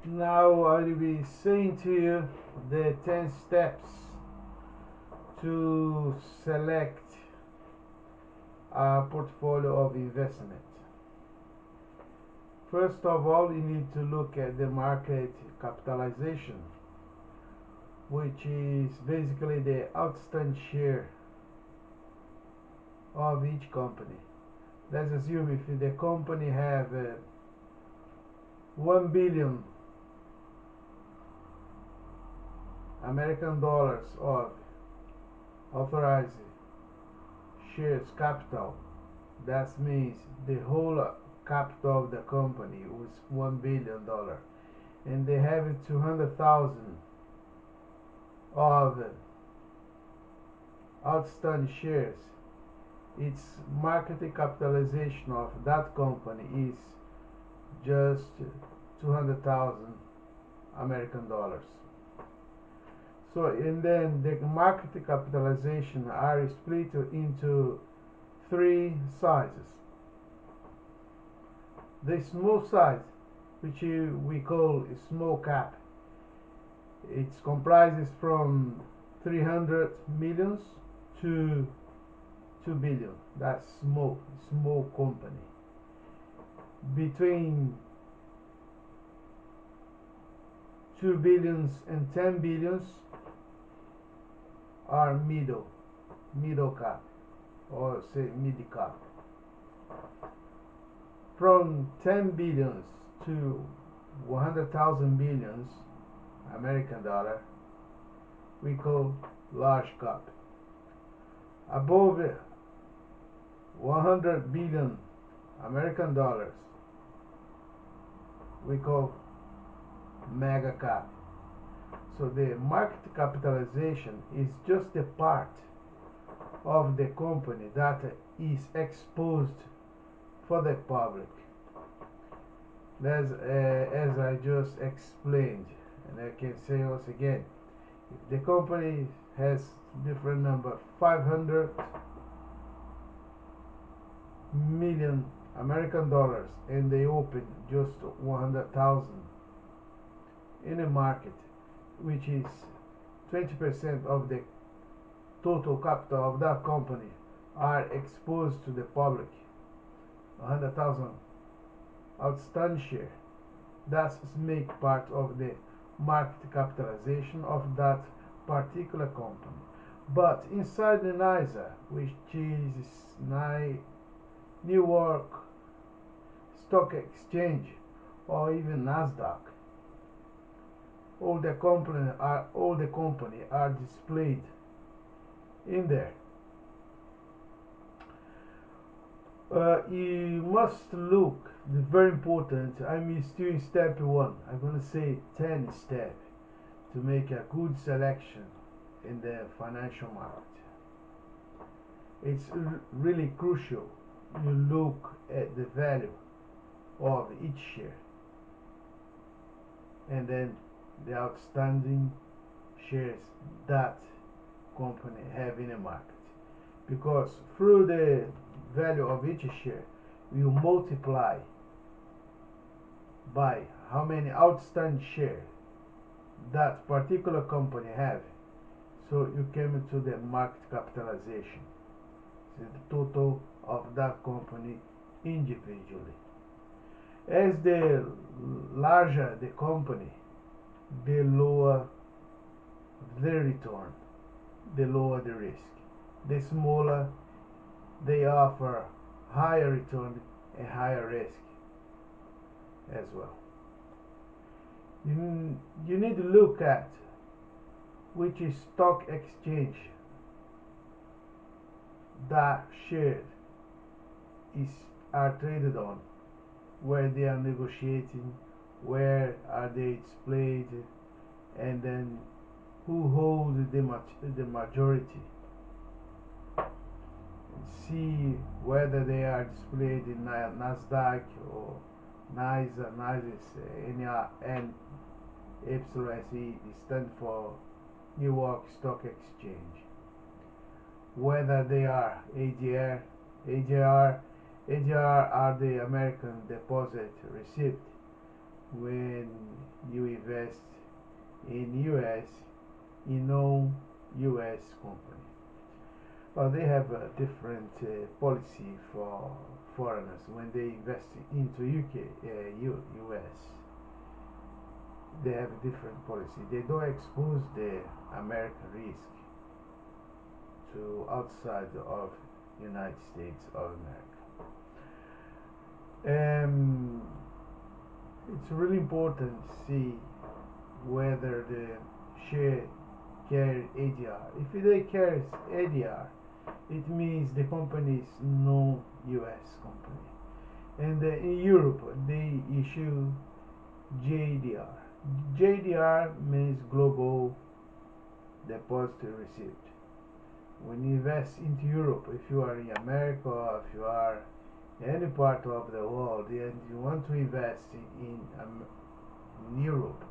Now I will be saying to you the 10 steps to select a portfolio of investment. First of all, you need to look at the market capitalization, which is basically the outstanding share of each company. Let's assume if the company have 1 billion American dollars of authorized shares capital, that means the whole capital of the company was $1 billion, and they have 200,000 of outstanding shares. Its market capitalization of that company is just 200,000 American dollars. So, and then the market capitalization are split into three sizes. The small size, which we call small cap, it comprises from 300 millions to 2 billion. That's small company. Between 2 billions and 10 billions are middle cap, or say mid cap. From 10 billions to 100,000 billions American dollar, we call large cap. Above 100 billion American dollars, we call mega cap. So the market capitalization is just the part of the company that is exposed for the public. As I just explained, and I can say once again, if the company has different number, 500 million American dollars, and they open just 100,000 in a market, which is 20% of the total capital of that company, are exposed to the public, 100,000 outstanding share, that make part of the market capitalization of that particular company. But inside the NYSE, which is New York Stock Exchange, or even Nasdaq, all the company are displayed in there. You must look, very important. I'm still in step 1. I'm gonna say 10 step to make a good selection in the financial market. It's really crucial you look at the value of each share, and then the outstanding shares that company have in the market, because through the value of each share you multiply by how many outstanding shares that particular company have, so you came to the market capitalization, so the total of that company individually. As the larger the company, the lower the return, the lower the risk. The smaller, they offer higher return and higher risk as well. You need to look at which is stock exchange that shares are traded on, where they are negotiating, where are they displayed, and then who holds the majority. See whether they are displayed in Nasdaq or NYSE. NYSE is NYSE, stand for New York Stock Exchange. Whether they are ADR, ADR are the American Deposit Receipt. When you invest in US in non-US company. Well, they have a different policy for foreigners when they invest into US. They have a different policy. They don't expose the American risk to outside of United States of America. It's really important to see whether the share carry ADR. If they carry ADR, it means the company is no US company. And in Europe, they issue JDR. JDR means Global Depository Receipt. When you invest into Europe, if you are in America or if you are in any part of the world and you want to invest in Europe,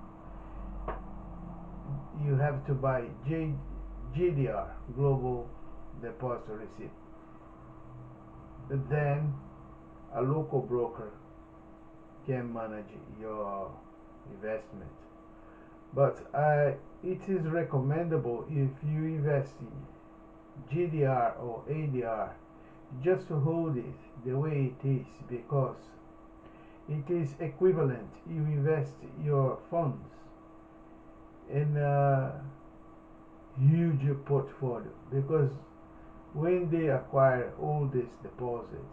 you have to buy GDR, Global Depository Receipt. Then a local broker can manage your investment. But it is recommendable if you invest in GDR or ADR just to hold it the way it is, because it is equivalent you invest your funds in a huge portfolio, because when they acquire all this deposit,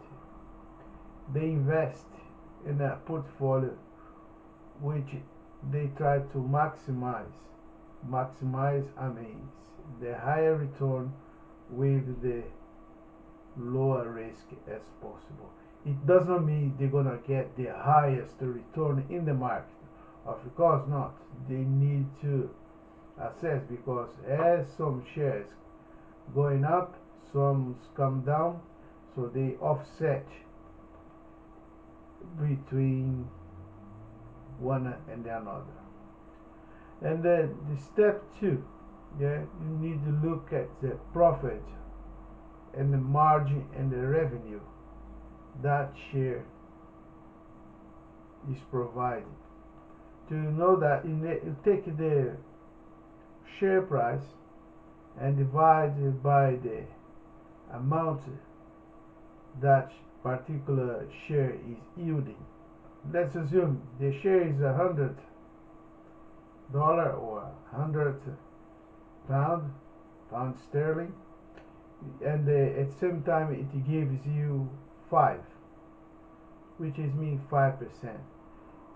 they invest in a portfolio which they try to maximize. Maximize means the higher return with the lower risk as possible. It does not mean they're gonna get the highest return in the market. Of course not. They need to assess, because as some shares going up, some come down, so they offset between one and another. And then the step 2, yeah, you need to look at the profit and the margin and the revenue that share is provided. To know that, you take the share price and divide it by the amount that particular share is yielding. Let's assume the share is $100 or 100 pound sterling, and at the same time it gives you 5, which is mean 5%.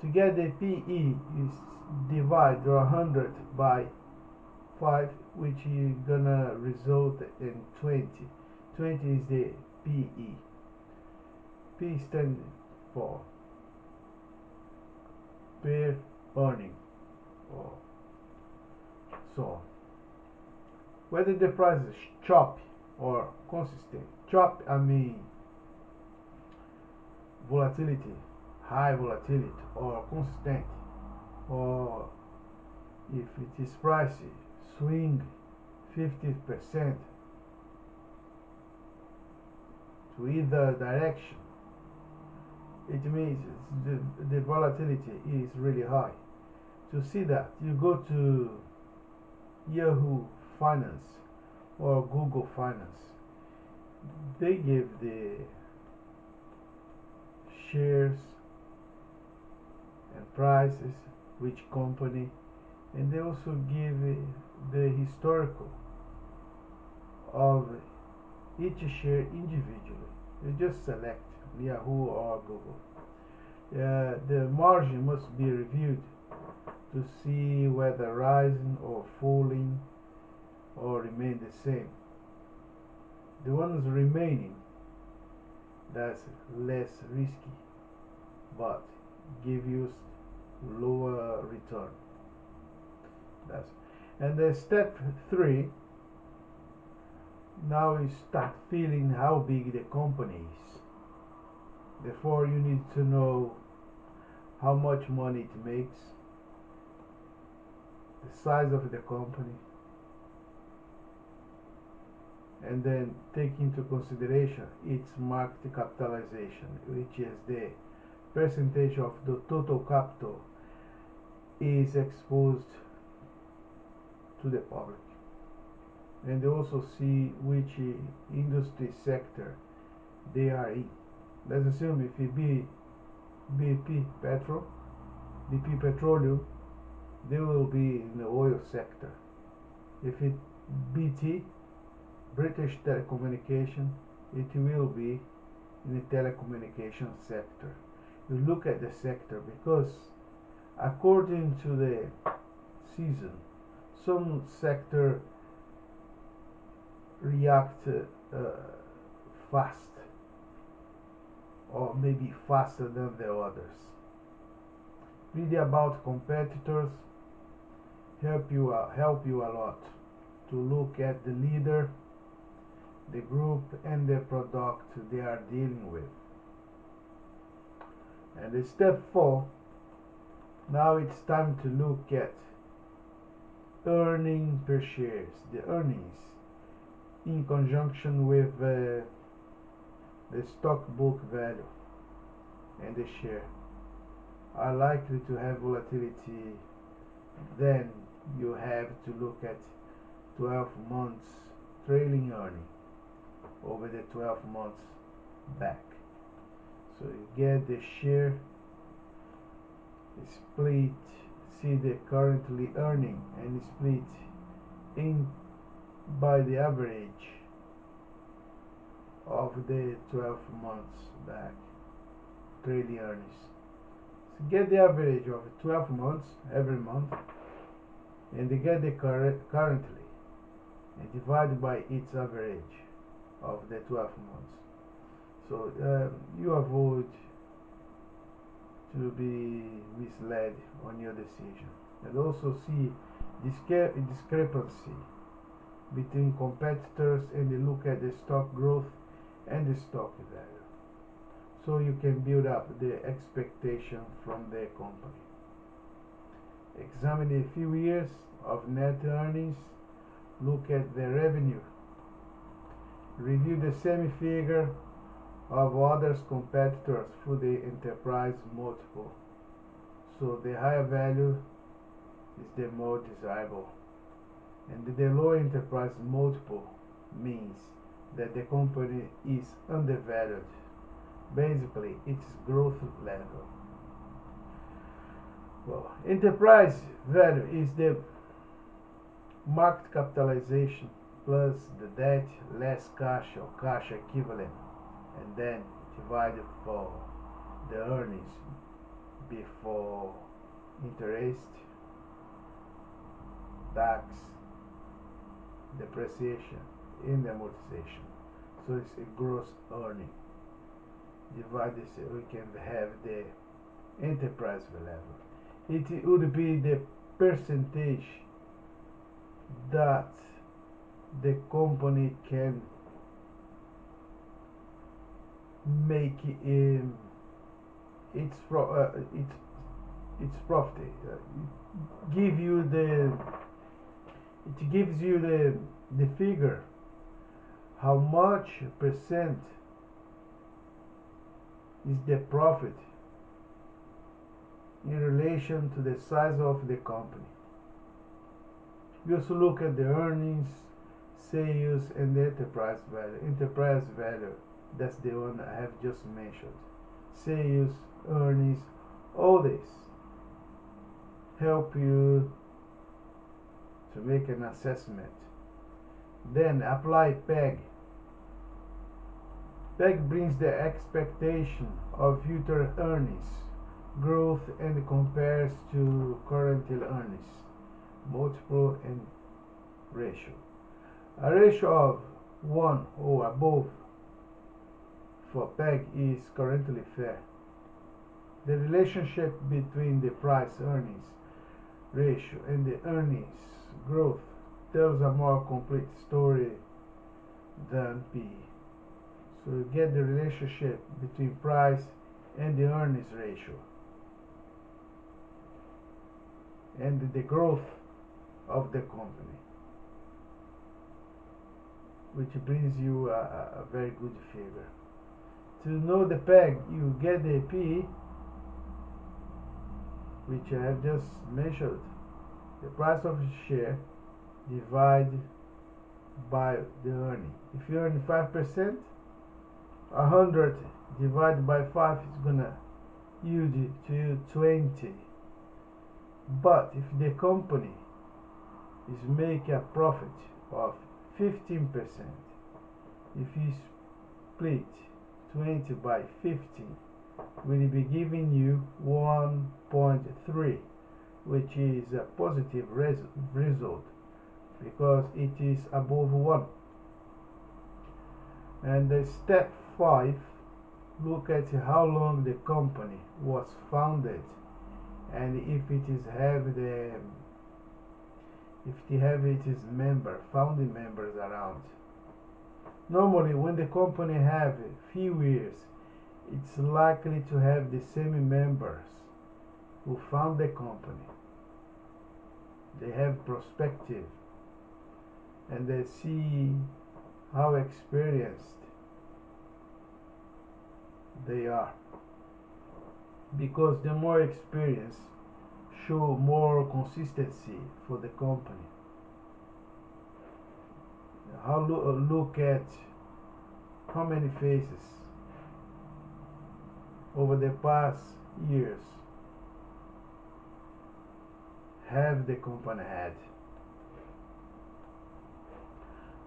To get the PE, is divide 100 by 5, which is gonna result in 20. 20 is the PE. P stands for per earning, or so on. Whether the price is choppy or consistent. Choppy, I mean volatility, high volatility, or consistent, or if it is pricey, swing 50% to either direction, it means the volatility is really high. To see that, you go to Yahoo Finance or Google Finance. They give the shares and prices, which company, and they also give the historical of each share individually. You just select Yahoo or Google. The margin must be reviewed to see whether rising or falling or remain the same. The ones remaining, that's less risky, but give you lower return. That's and then step 3. Now you start feeling how big the company is. Therefore, you need to know how much money it makes, the size of the company, and then take into consideration its market capitalization, which is the percentage of the total capital is exposed to the public, and they also see which industry sector they are in. Let's assume if it be BP Petroleum, they will be in the oil sector. If it BT, British Telecommunication, it will be in the telecommunication sector. You look at the sector because according to the season, some sector react fast, or maybe faster than the others. Read about competitors help you a lot to look at the leader, the group, and the product they are dealing with. And in step 4, now it's time to look at earning per shares, the earnings in conjunction with the stock book value, and the share are likely to have volatility. Then you have to look at 12 months trailing earning over the 12 months back. So you get the share split, see the currently earning, and split in by the average of the 12 months back trailing earnings. So get the average of 12 months every month, and they get the currently, and divide by its average of the 12 months. So you avoid to be misled on your decision, and also see discrepancy between competitors, and they look at the stock growth and the stock value, so you can build up the expectation from the company. Examine a few years of net earnings, look at the revenue, review the same figure of others competitors through the enterprise multiple, so the higher value is the more desirable, and the low enterprise multiple means that the company is undervalued, basically its growth level. Well, enterprise value is the market capitalization plus the debt less cash or cash equivalent, and then divided for the earnings before interest, tax, depreciation, and amortization. So it's a gross earning. Divided, so we can have the enterprise level. It would be the percentage that the company can make its profit. Give you the it gives you the figure how much percent is the profit in relation to the size of the company. You also look at the earnings, sales, and the enterprise value. Enterprise value, that's the one I have just mentioned. Sales, earnings, all this help you to make an assessment. Then apply PEG. PEG brings the expectation of future earnings growth and compares to current earnings, multiple, and ratio. A ratio of 1 or above for PEG is currently fair. The relationship between the price earnings ratio and the earnings growth tells a more complete story than P. So you get the relationship between price and the earnings ratio and the growth of the company, which brings you a very good figure. To know the PEG, you get the P which I have just mentioned. The price of a share divided by the earning. If you earn 5%, 100 divided by 5 is gonna yield to 20. But if the company is making a profit of 15%, if you split 20 by 15, will be giving you 1.3, which is a positive result because it is above 1. And the step 5, look at how long the company was founded and if it is its founding members around. Normally when the company have few years, it's likely to have the same members who found the company. They have perspective and they see how experienced they are, because the more experience show more consistency for the company. Look at how many phases over the past years have the company had.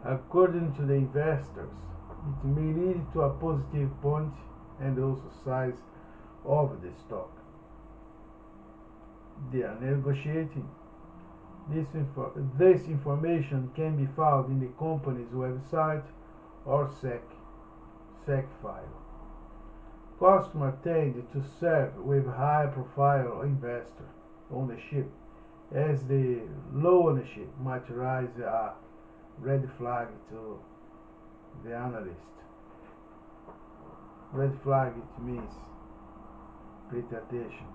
According to the investors, it may lead to a positive point and also size of the stock. They are negotiating. This information can be found in the company's website or SEC file. Customers tend to serve with high profile investor ownership, as the low ownership might raise a red flag to the analyst. Red flag, it means pay attention.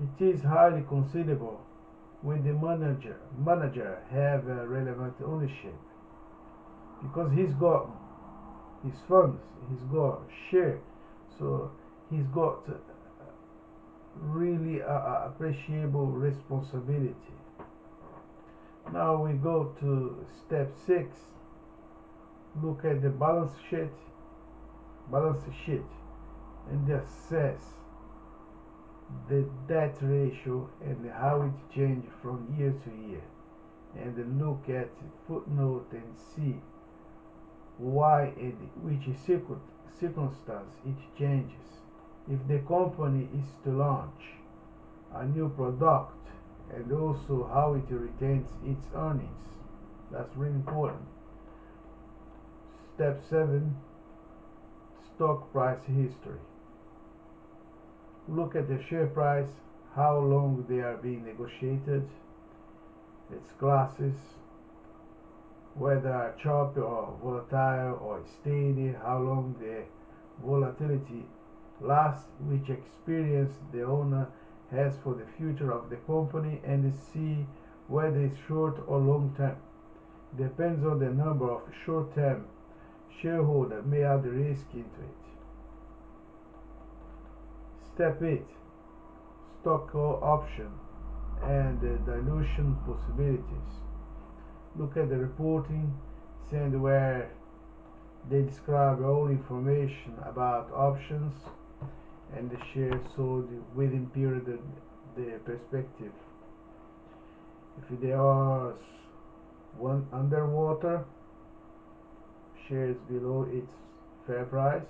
It is highly considerable when the manager have a relevant ownership, because he's got his funds, he's got share, so he's got really appreciable responsibility. Now we go to step 6. Look at the balance sheet and assess the debt ratio and how it changes from year to year, and look at footnote and see why and which circumstance it changes. If the company is to launch a new product, and also how it retains its earnings. That's really important. Step 7, stock price history. Look at the share price, how long they are being negotiated, its classes, whether choppy or volatile or steady, how long the volatility lasts, which experience the owner has for the future of the company, and see whether it's short or long term. Depends on the number of short term shareholder may add risk into it. Step 8, stock option and dilution possibilities. Look at the reporting, and where they describe all information about options and the shares sold within period the perspective. If there are one underwater, shares below its fair price,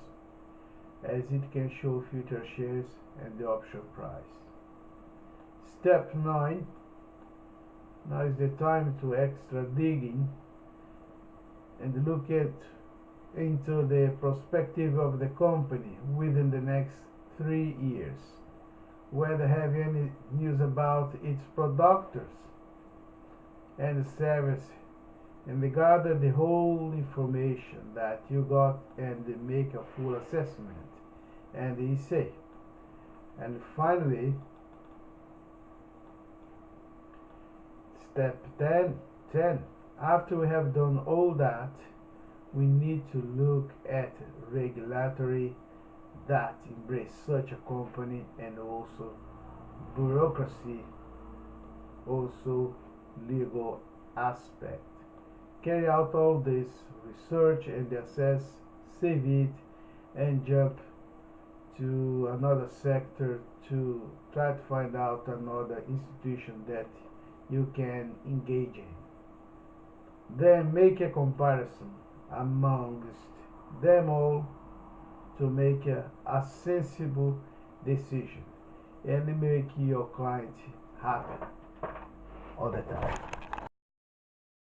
as it can show future shares and the option price. Step 9. Now is the time to extra digging and look into the perspective of the company within the next 3 years. Whether have any news about its products and service, and gather the whole information that you got and make a full assessment and essay. And finally, step 10. After we have done all that, we need to look at regulatory that embrace such a company, and also bureaucracy, also legal aspect. Carry out all this research and assess, save it, and jump to another sector to try to find out another institution that you can engage in. Then make a comparison amongst them all to make a sensible decision and make your client happy all the time.